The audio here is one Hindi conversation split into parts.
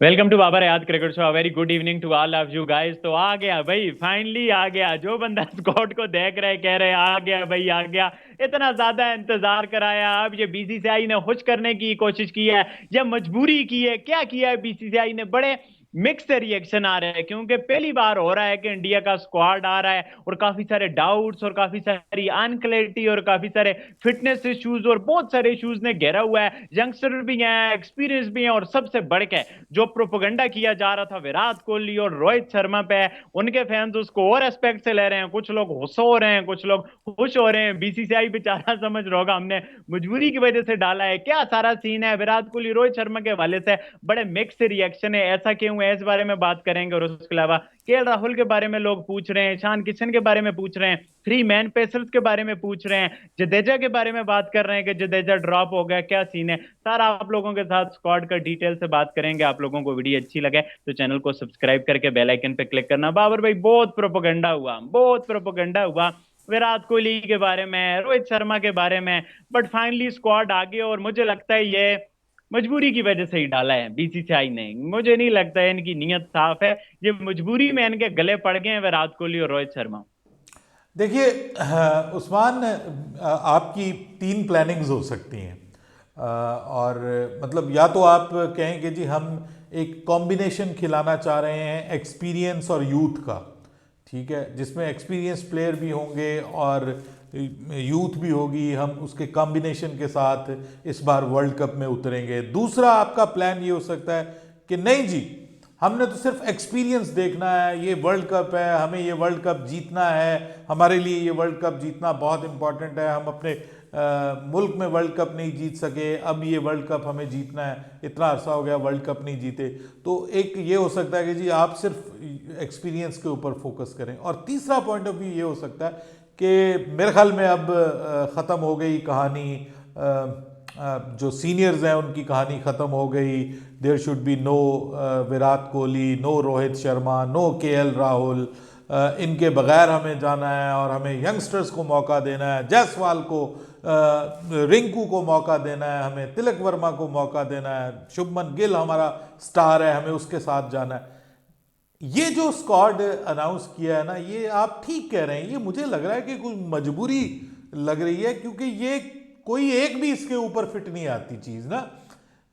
वेलकम टू बाबर याद cricket show. Very good evening to all of you guys. तो आ गया भाई, फाइनली आ गया। जो बंदा स्कॉट को देख रहे कह रहे आ गया भाई, आ गया। इतना ज्यादा इंतजार कराया। अब ये बीसीसीआई ने खुश करने की कोशिश की है या मजबूरी की है, क्या किया है बीसीसीआई ने? बड़े मिक्स रिएक्शन आ रहे हैं क्योंकि पहली बार हो रहा है कि इंडिया का स्क्वाड आ रहा है और काफी सारे डाउट्स और काफी सारी अनक्लैरिटी और काफी सारे फिटनेस इश्यूज और बहुत सारे इश्यूज ने घेरा हुआ है। यंगस्टर भी हैं, एक्सपीरियंस भी हैं, और सबसे बढ़ के जो प्रोपोगंडा किया जा रहा था विराट कोहली और रोहित शर्मा पे, उनके फैंस उसको और एस्पेक्ट से ले रहे हैं। कुछ लोग गुस्सा हो रहे हैं, कुछ लोग खुश हो रहे हैं। बीसीसीआई बेचारा समझ रहा होगा हमने मजबूरी की वजह से डाला है, क्या सारा सीन है। विराट कोहली रोहित शर्मा के हवाले से बड़े मिक्स रिएक्शन है, ऐसा क्यों है, इस बारे में बात करेंगे। और उसके अलावा केएल राहुल के बारे में लोग पूछ रहे हैं, ईशान किशन के बारे में पूछ रहे हैं, थ्री मैन पेसर्स के बारे में पूछ रहे हैं, जडेजा के बारे में बात कर रहे हैं कि जडेजा ड्रॉप हो गया, क्या सीन है। सारा आप लोगों के साथ स्क्वाड का डिटेल से बात करेंगे। आप लोगों को वीडियो अच्छी लगे तो चैनल को सब्सक्राइब करके बेल आइकन पे क्लिक करना। बाबर भाई, बहुत प्रोपोगंडा हुआ, बहुत प्रोपोगंडा हुआ विराट कोहली के बारे में, रोहित शर्मा के बारे में। बट फाइनली स्क्वाड आ गया और मुझे लगता है ये मजबूरी की वजह से ही डाला है बीसीसीआई ने। मुझे नहीं लगता है इनकी नीयत साफ है। ये मजबूरी में इनके गले पड़ गए हैं विराट कोहली और रोहित शर्मा। देखिए, उस्मान, आपकी तीन प्लानिंग्स हो सकती हैं। और मतलब या तो आप कहें कि जी हम एक कॉम्बिनेशन खिलाना चाह रहे हैं एक्सपीरियंस और यूथ का, ठीक है, जिसमें एक्सपीरियंस प्लेयर भी होंगे और यूथ भी होगी। हम उसके कॉम्बिनेशन के साथ इस बार वर्ल्ड कप में उतरेंगे। दूसरा आपका प्लान ये हो सकता है कि नहीं जी, हमने तो सिर्फ एक्सपीरियंस देखना है, ये वर्ल्ड कप है, हमें ये वर्ल्ड कप जीतना है, हमारे लिए ये वर्ल्ड कप जीतना बहुत इंपॉर्टेंट है। हम अपने मुल्क में वर्ल्ड कप नहीं जीत सके, अब ये वर्ल्ड कप हमें जीतना है, इतना अरसा हो गया वर्ल्ड कप नहीं जीते। तो एक ये हो सकता है कि जी आप सिर्फ एक्सपीरियंस के ऊपर फोकस करें। और तीसरा पॉइंट ऑफ व्यू ये हो सकता है कि मेरे ख्याल में अब ख़त्म हो गई कहानी, जो सीनियर्स हैं उनकी कहानी ख़त्म हो गई। There should be no Virat Kohli, no Rohit Sharma, no KL Rahul. इनके बगैर हमें जाना है और हमें यंगस्टर्स को मौका देना है, जायसवाल को, रिंकू को मौका देना है, हमें तिलक वर्मा को मौका देना है, शुभमन गिल हमारा स्टार है, हमें उसके साथ जाना है। ये जो स्क्वाड अनाउंस किया है ना, ये आप ठीक कह रहे हैं, ये मुझे लग रहा है कि कुछ मजबूरी लग रही है, क्योंकि ये कोई एक भी इसके ऊपर फिट नहीं आती चीज ना।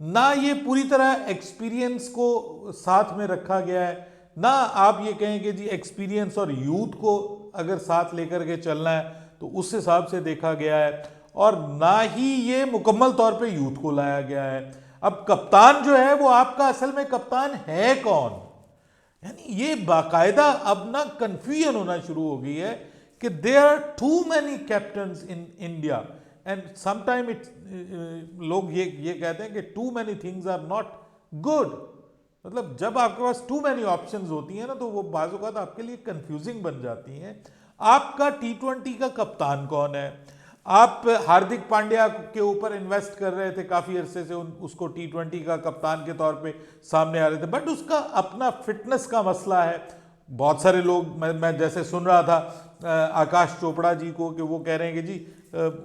ना ये पूरी तरह एक्सपीरियंस को साथ में रखा गया है, ना आप ये कहें कि जी एक्सपीरियंस और यूथ को अगर साथ लेकर के चलना है तो उस हिसाब से देखा गया है, और ना ही ये मुकम्मल तौर पे यूथ को लाया गया है। अब कप्तान जो है वो आपका असल में कप्तान है कौन? यानी ये बाकायदा अब ना कंफ्यूजन होना शुरू हो गई है कि there are too many captains in India. And sometime it, लोग ये कहते हैं कि too many things are not good. मतलब जब आपके पास टू मैनी ऑप्शंस होती हैं ना, तो वो बाज़ औक़ात आपके लिए कंफ्यूजिंग बन जाती हैं। आपका T20 का कप्तान कौन है? आप हार्दिक पांड्या के ऊपर इन्वेस्ट कर रहे थे काफ़ी अरसे से, उसको T20 का कप्तान के तौर पे सामने आ रहे थे, बट उसका अपना फिटनेस का मसला है। बहुत सारे लोग, मैं जैसे सुन रहा था आकाश चोपड़ा जी को, कि वो कह रहे हैं कि जी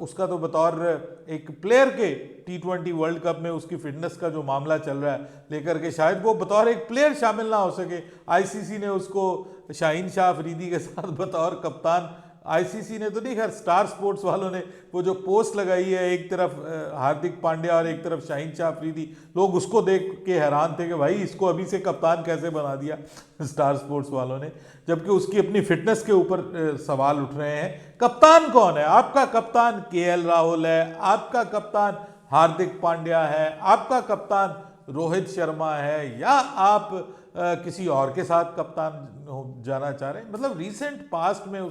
उसका तो बतौर एक प्लेयर के T20 वर्ल्ड कप में उसकी फिटनेस का जो मामला चल रहा है लेकर के शायद वो बतौर एक प्लेयर शामिल ना हो सके। आईसीसी ने उसको शाहीन शाह अफरीदी के साथ बतौर कप्तान, आईसीसी ने तो नहीं, खैर स्टार स्पोर्ट्स वालों ने वो जो पोस्ट लगाई है, एक तरफ हार्दिक पांड्या और एक तरफ शाहीन शाह अफरीदी, लोग उसको देख के हैरान थे कि भाई इसको अभी से कप्तान कैसे बना दिया स्टार स्पोर्ट्स वालों ने, जबकि उसकी अपनी फिटनेस के ऊपर सवाल उठ रहे हैं। कप्तान कौन है? आपका कप्तान केएल राहुल है, आपका कप्तान हार्दिक पांड्या है, आपका कप्तान रोहित शर्मा है, या आप किसी और के साथ कप्तान जाना चाह रहे हैं? मतलब रिसेंट पास्ट में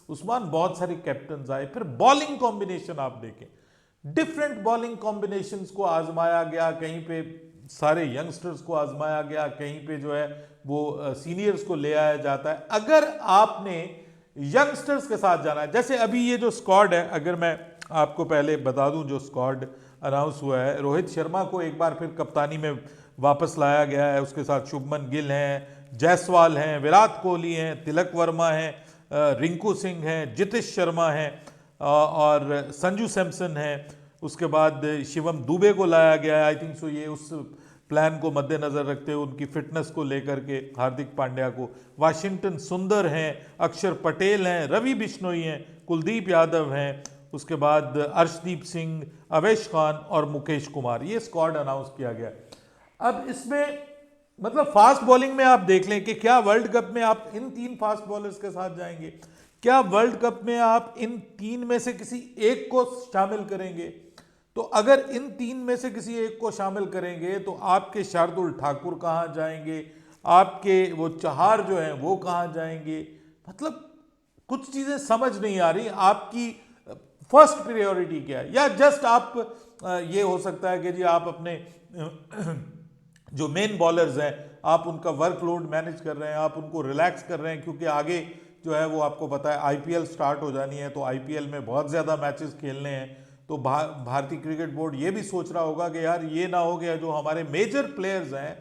उस्मान बहुत सारे कैप्टन आए। फिर बॉलिंग कॉम्बिनेशन आप देखें, डिफरेंट बॉलिंग कॉम्बिनेशंस को आजमाया गया, कहीं पे सारे यंगस्टर्स को आजमाया गया, कहीं पे जो है वो सीनियर्स को ले आया जाता है। अगर आपने यंगस्टर्स के साथ जाना है, जैसे अभी ये जो स्क्वाड है, अगर मैं आपको पहले बता दूं जो स्क्वाड अनाउंस हुआ है, रोहित शर्मा को एक बार फिर कप्तानी में वापस लाया गया है, उसके साथ शुभमन गिल हैं, जायसवाल हैं, विराट कोहली हैं, तिलक वर्मा हैं, रिंकू सिंह हैं, जितेश शर्मा हैं, और संजू सैमसन हैं। उसके बाद शिवम दुबे को लाया गया है। आई थिंक सो ये उस प्लान को मद्देनजर रखते हुए उनकी फिटनेस को लेकर के हार्दिक पांड्या को। वाशिंगटन सुंदर हैं, अक्षर पटेल हैं, रवि बिश्नोई हैं, कुलदीप यादव हैं, उसके बाद अर्शदीप सिंह, अवेश खान और मुकेश कुमार, ये स्क्वाड अनाउंस किया गया। अब इसमें मतलब फास्ट बॉलिंग में आप देख लें कि क्या वर्ल्ड कप में आप इन 3 फास्ट बॉलर्स के साथ जाएंगे, क्या वर्ल्ड कप में आप इन 3 में से किसी एक को शामिल करेंगे। तो अगर इन 3 में से किसी एक को शामिल करेंगे तो आपके शार्दुल ठाकुर कहाँ जाएंगे, आपके वो चहार जो हैं वो कहाँ जाएंगे। मतलब कुछ चीज़ें समझ नहीं आ रही, आपकी फर्स्ट प्रायोरिटी क्या है। या जस्ट आप ये हो सकता है कि जी आप अपने जो मेन बॉलर्स हैं आप उनका वर्कलोड मैनेज कर रहे हैं, आप उनको रिलैक्स कर रहे हैं, क्योंकि आगे जो है वो आपको पता है आईपीएल स्टार्ट हो जानी है, तो आईपीएल में बहुत ज़्यादा मैचेस खेलने हैं। तो भारतीय क्रिकेट बोर्ड ये भी सोच रहा होगा कि यार ये ना हो गया जो हमारे मेजर प्लेयर्स हैं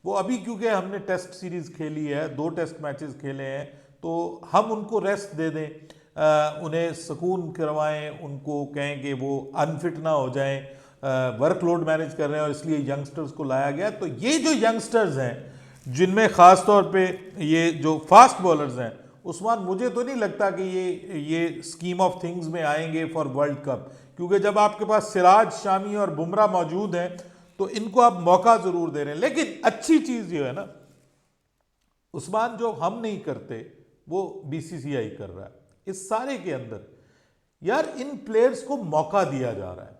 वो अभी, क्योंकि हमने टेस्ट सीरीज़ खेली है, 2 टेस्ट मैचेस खेले हैं, तो हम उनको रेस्ट दे दें, उन्हें सुकून करवाएं, उनको कहें कि वो अनफिट ना हो जाएं, वर्कलोड मैनेज कर रहे हैं और इसलिए यंगस्टर्स को लाया गया। तो ये जो यंगस्टर्स हैं जिनमें ख़ास तौर पे ये जो फास्ट बॉलर्स हैं, उस्मान मुझे तो नहीं लगता कि ये स्कीम ऑफ थिंग्स में आएंगे फॉर वर्ल्ड कप, क्योंकि जब आपके पास सिराज, शामी और बुमराह मौजूद हैं तो इनको आप मौका ज़रूर दे रहे हैं। लेकिन अच्छी चीज़ ये है ना उस्मान, जो हम नहीं करते वो बीसीसीआई कर रहा है इस सारे के अंदर। यार इन प्लेयर्स को मौका दिया जा रहा है,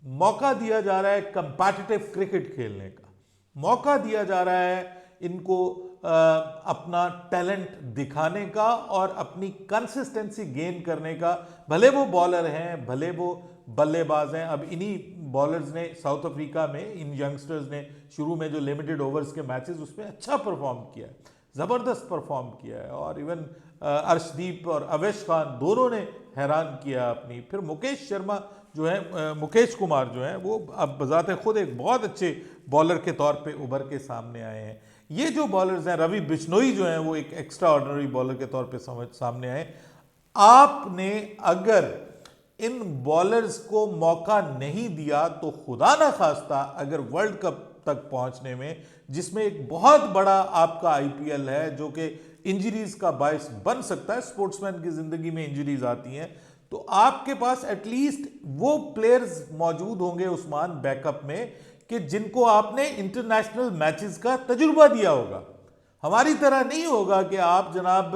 मौका दिया जा रहा है कंपैटिटिव क्रिकेट खेलने का, मौका दिया जा रहा है इनको अपना टैलेंट दिखाने का और अपनी कंसिस्टेंसी गेन करने का। भले वो बॉलर हैं, भले वो बल्लेबाज हैं। अब इन्हीं बॉलर्स ने साउथ अफ्रीका में, इन यंगस्टर्स ने शुरू में जो लिमिटेड ओवर्स के मैचेस उसमें अच्छा परफॉर्म किया है, ज़बरदस्त परफॉर्म किया है, और इवन अर्शदीप और अवेश खान दोनों ने हैरान किया अपनी। फिर मुकेश शर्मा जो है, मुकेश कुमार जो है, वो अब बजाते खुद एक बहुत अच्छे बॉलर के तौर पे उभर के सामने आए हैं। ये जो बॉलर्स हैं, रवि बिश्नोई जो हैं वो एक एक्स्ट्रा ऑर्डिनरी बॉलर के तौर पे सामने आए। आपने अगर इन बॉलर्स को मौका नहीं दिया तो खुदा ना खास्ता अगर वर्ल्ड कप तक पहुंचने में, जिसमें एक बहुत बड़ा आपका आईपीएल है जो कि इंजरीज का बायस बन सकता है, स्पोर्ट्समैन की जिंदगी में इंजरीज आती हैं, तो आपके पास एटलीस्ट वो प्लेयर्स मौजूद होंगे उस्मान बैकअप में कि जिनको आपने इंटरनेशनल मैचेस का तजुर्बा दिया होगा। हमारी तरह नहीं होगा कि आप जनाब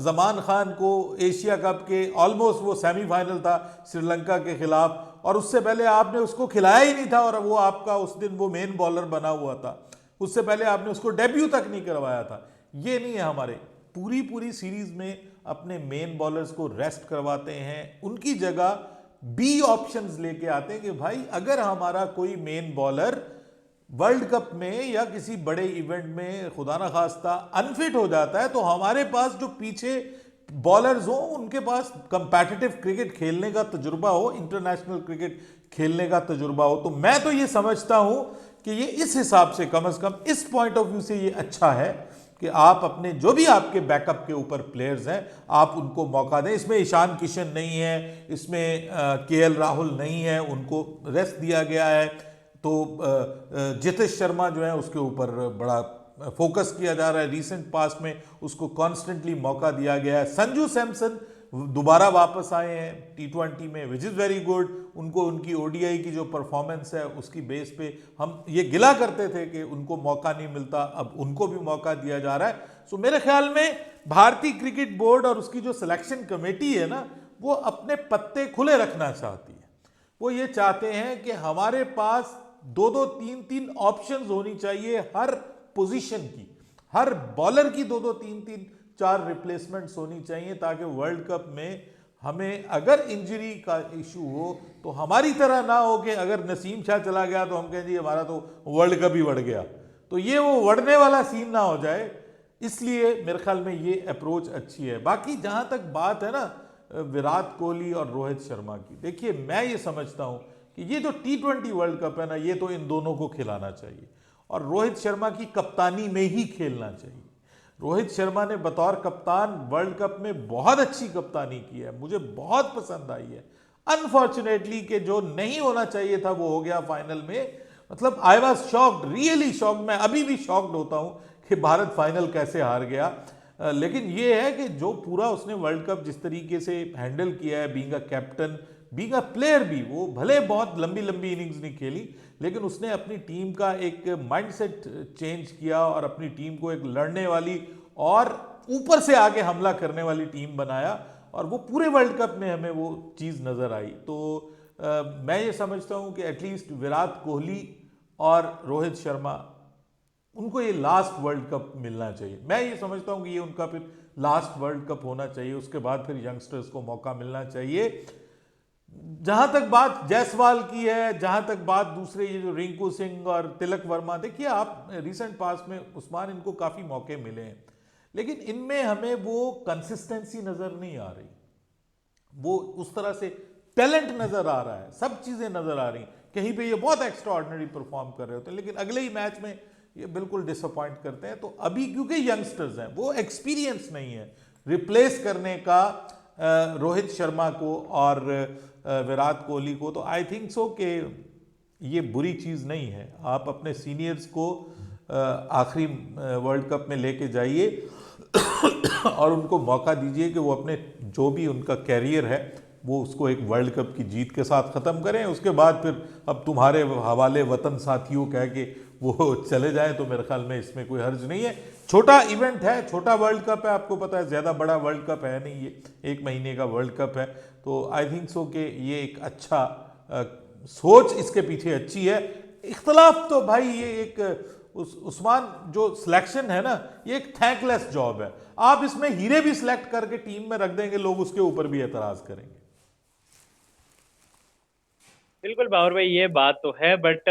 जमान खान को एशिया कप के ऑलमोस्ट वो सेमीफाइनल था श्रीलंका के खिलाफ और उससे पहले आपने उसको खिलाया ही नहीं था और वो आपका उस दिन वो मेन बॉलर बना हुआ था, उससे पहले आपने उसको डेब्यू तक नहीं करवाया था। ये नहीं है हमारे, पूरी सीरीज में अपने मेन बॉलर्स को रेस्ट करवाते हैं, उनकी जगह बी ऑप्शंस लेके आते हैं कि भाई अगर हमारा कोई मेन बॉलर वर्ल्ड कप में या किसी बड़े इवेंट में खुदा ना खास्ता अनफिट हो जाता है तो हमारे पास जो पीछे बॉलर्स हो उनके पास कंपैटिटिव क्रिकेट खेलने का तजुर्बा हो, इंटरनेशनल क्रिकेट खेलने का तजुर्बा हो। तो मैं तो ये समझता हूं कि ये इस हिसाब से कम कम इस पॉइंट ऑफ व्यू से ये अच्छा है कि आप अपने जो भी आपके बैकअप के ऊपर प्लेयर्स हैं आप उनको मौका दें। इसमें ईशान किशन नहीं है, इसमें केएल राहुल नहीं है, उनको रेस्ट दिया गया है। तो जितेश शर्मा जो है उसके ऊपर बड़ा फोकस किया जा रहा है, रिसेंट पास्ट में उसको कॉन्स्टेंटली मौका दिया गया है। संजू सैमसन दोबारा वापस आए हैं T20 में, विच इज़ वेरी गुड। उनको उनकी ओडीआई की जो परफॉर्मेंस है उसकी बेस पे हम ये गिला करते थे कि उनको मौका नहीं मिलता, अब उनको भी मौका दिया जा रहा है। सो मेरे ख्याल में भारतीय क्रिकेट बोर्ड और उसकी जो सिलेक्शन कमेटी है ना, वो अपने पत्ते खुले रखना चाहती है। वो ये चाहते हैं कि हमारे पास 2-2, 3-3 ऑप्शंस होनी चाहिए हर पोजीशन की, हर बॉलर की 2-2, 3-3, 4 रिप्लेसमेंट्स होनी चाहिए ताकि वर्ल्ड कप में हमें अगर इंजरी का इशू हो तो हमारी तरह ना हो कि अगर नसीम शाह चला गया तो हम कहें जी हमारा तो वर्ल्ड कप ही बढ़ गया, तो ये वो बढ़ने वाला सीन ना हो जाए। इसलिए मेरे ख्याल में ये अप्रोच अच्छी है। बाकी जहां तक बात है ना विराट कोहली और रोहित शर्मा की, देखिए मैं ये समझता हूं कि ये जो T20 वर्ल्ड कप है ना, ये तो इन दोनों को खिलाना चाहिए और रोहित शर्मा की कप्तानी में ही खेलना चाहिए। रोहित शर्मा ने बतौर कप्तान वर्ल्ड कप में बहुत अच्छी कप्तानी की है, मुझे बहुत पसंद आई है। अनफॉर्चुनेटली कि जो नहीं होना चाहिए था वो हो गया फाइनल में, मतलब I was shocked, really shocked. मैं अभी भी शॉक्ड होता हूँ कि भारत फाइनल कैसे हार गया। लेकिन ये है कि जो पूरा उसने वर्ल्ड कप जिस तरीके से हैंडल किया है, being a captain, being a player भी, वो भले बहुत लंबी लंबी इनिंग्स नहीं खेली, लेकिन उसने अपनी टीम का एक माइंडसेट चेंज किया और अपनी टीम को एक लड़ने वाली और ऊपर से आगे हमला करने वाली टीम बनाया, और वो पूरे वर्ल्ड कप में हमें वो चीज़ नज़र आई। तो मैं ये समझता हूँ कि एटलीस्ट विराट कोहली और रोहित शर्मा, उनको ये लास्ट वर्ल्ड कप मिलना चाहिए। मैं ये समझता हूँ कि ये उनका फिर लास्ट वर्ल्ड कप होना चाहिए, उसके बाद फिर यंगस्टर्स को मौका मिलना चाहिए। जहां तक बात जायसवाल की है, जहां तक बात दूसरे ये जो रिंकू सिंह और तिलक वर्मा, देखिए आप रिसेंट पास में उस्मान, इनको काफ़ी मौके मिले हैं, लेकिन इनमें हमें वो कंसिस्टेंसी नज़र नहीं आ रही, वो उस तरह से टैलेंट नज़र आ रहा है, सब चीज़ें नज़र आ रही। कहीं पे ये बहुत एक्स्ट्रा ऑर्डिनरी परफॉर्म कर रहे होते हैं, लेकिन अगले ही मैच में ये बिल्कुल डिसअपॉइंट करते हैं। तो अभी क्योंकि यंगस्टर्स हैं, वो एक्सपीरियंस नहीं है रिप्लेस करने का रोहित शर्मा को और विराट कोहली को, तो आई थिंक सो कि ये बुरी चीज़ नहीं है। आप अपने सीनियर्स को आखिरी वर्ल्ड कप में लेके जाइए और उनको मौका दीजिए कि वो अपने जो भी उनका कैरियर है वो उसको एक वर्ल्ड कप की जीत के साथ ख़त्म करें। उसके बाद फिर अब तुम्हारे हवाले वतन साथियों कह के वो चले जाएं, तो मेरे ख्याल में इसमें कोई हर्ज नहीं है। छोटा इवेंट है, छोटा वर्ल्ड कप है, आपको पता है, ज़्यादा बड़ा वर्ल्ड कप है नहीं, ये 1 महीने का वर्ल्ड कप है। तो आई थिंक सो कि ये एक अच्छा सोच इसके पीछे अच्छी है। इख्तलाफ तो भाई ये एक उस्मान जो सिलेक्शन है ना, ये एक थैंकलेस जॉब है। आप इसमें हीरे भी सिलेक्ट करके टीम में रख देंगे, लोग उसके ऊपर भी एतराज करेंगे। बिल्कुल बाबर भाई, ये बात तो है, बट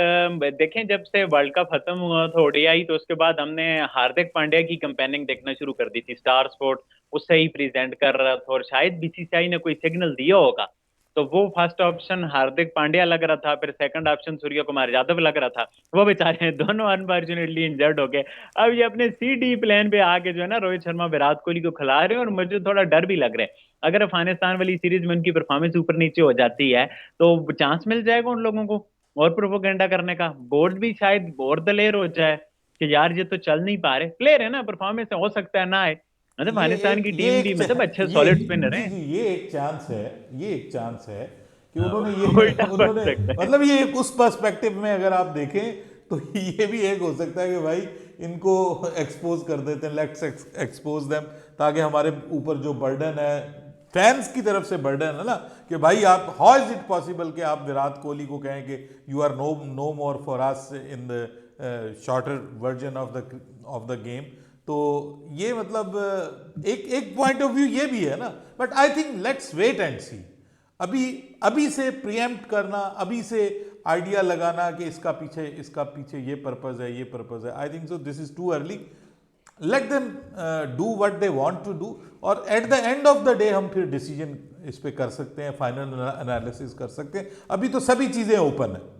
देखें, जब से वर्ल्ड कप खत्म हुआ था ओडीआई, तो उसके बाद हमने हार्दिक पांड्या की कंपेनिंग देखना शुरू कर दी थी। स्टार स्पोर्ट उससे ही प्रेजेंट कर रहा था, और शायद बीसीसीआई ने कोई सिग्नल दिया होगा, तो वो फर्स्ट ऑप्शन हार्दिक पांड्या लग रहा था, फिर सेकंड ऑप्शन सूर्य कुमार यादव लग रहा था। वो बेचारे दोनों अनफॉर्चुनेटली इंजर्ड हो गए। अब ये अपने सी डी प्लान पे आके जो है ना, रोहित शर्मा विराट कोहली को खिला रहे हैं, और मुझे थोड़ा डर भी लग रहा है, अगर अफगानिस्तान वाली सीरीज में उनकी परफॉर्मेंस ऊपर नीचे हो जाती है, तो चांस मिल जाएगा उन लोगों को और प्रोपोगंडा करने का। बोर्ड भी शायद और दलेर हो जाए कि यार ये तो चल नहीं पा रहे, प्लेयर है ना, परफॉर्मेंस हो सकता है ना आए। मतलब अफगानिस्तान की टीम भी मतलब अच्छे ये सॉलिड स्पिनर जी हैं। जी, ये एक चांस है, ये एक चांस है कि उन्होंने ये उल्टा पड़ उन्होंने सकता है। मतलब ये एक उस पर्सपेक्टिव में अगर आप देखें तो ये भी एक हो सकता है कि भाई इनको एक्सपोज कर देते हैं, लेट्स एक्सपोज देम, ताकि हमारे ऊपर जो बर्डन है, फैंस की तरफ से बर्डन है ना, कि भाई आप, हाउ इज इट पॉसिबल कि आप विराट कोहली को कहें कि you are no more for us in the shorter version of the game. तो ये मतलब एक एक पॉइंट ऑफ व्यू ये भी है ना, but I think let's wait and see. अभी अभी से प्रिएम्प्ट करना, अभी से आइडिया लगाना कि इसका पीछे ये पर्पज है, ये पर्पज है, I think so this is too early. Let them do what they want to do, और at the end of the day हम फिर डिसीजन इस पे कर सकते हैं, फाइनल एनालिसिस कर सकते हैं। अभी तो सभी चीजें ओपन है।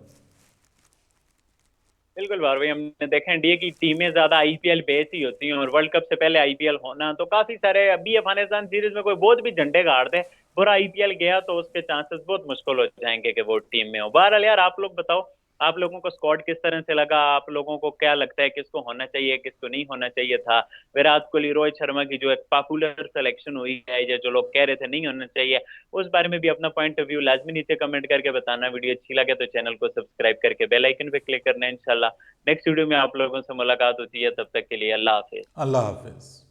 बिल्कुल बार भाई, हमने देखा इंडिया की टीमें ज्यादा आईपीएल बेस ही होती हैं, और वर्ल्ड कप से पहले आईपीएल होना, तो काफी सारे, अभी अफगानिस्तान सीरीज में कोई बहुत भी झंडे गाड़ दे, पूरा आईपीएल गया तो उसके चांसेस बहुत मुश्किल हो जाएंगे कि वो टीम में हो। बहरहाल यार, आप लोग बताओ, आप लोगों को स्क्वाड किस तरह से लगा? आप लोगों को क्या लगता है किसको होना चाहिए, किसको नहीं होना चाहिए था? विराट कोहली, रोहित शर्मा की जो एक पॉपुलर सिलेक्शन हुई है, जो जो लोग कह रहे थे नहीं होना चाहिए, उस बारे में भी अपना पॉइंट ऑफ व्यू लाजमी नीचे कमेंट करके बताना। वीडियो अच्छी लगे तो चैनल को सब्सक्राइब करके बेल आइकन पे क्लिक करना है। इंशाल्लाह नेक्स्ट वीडियो में आप लोगों से मुलाकात होती है, तब तक के लिए अल्लाह हाफिज। अल्लाह हाफिज।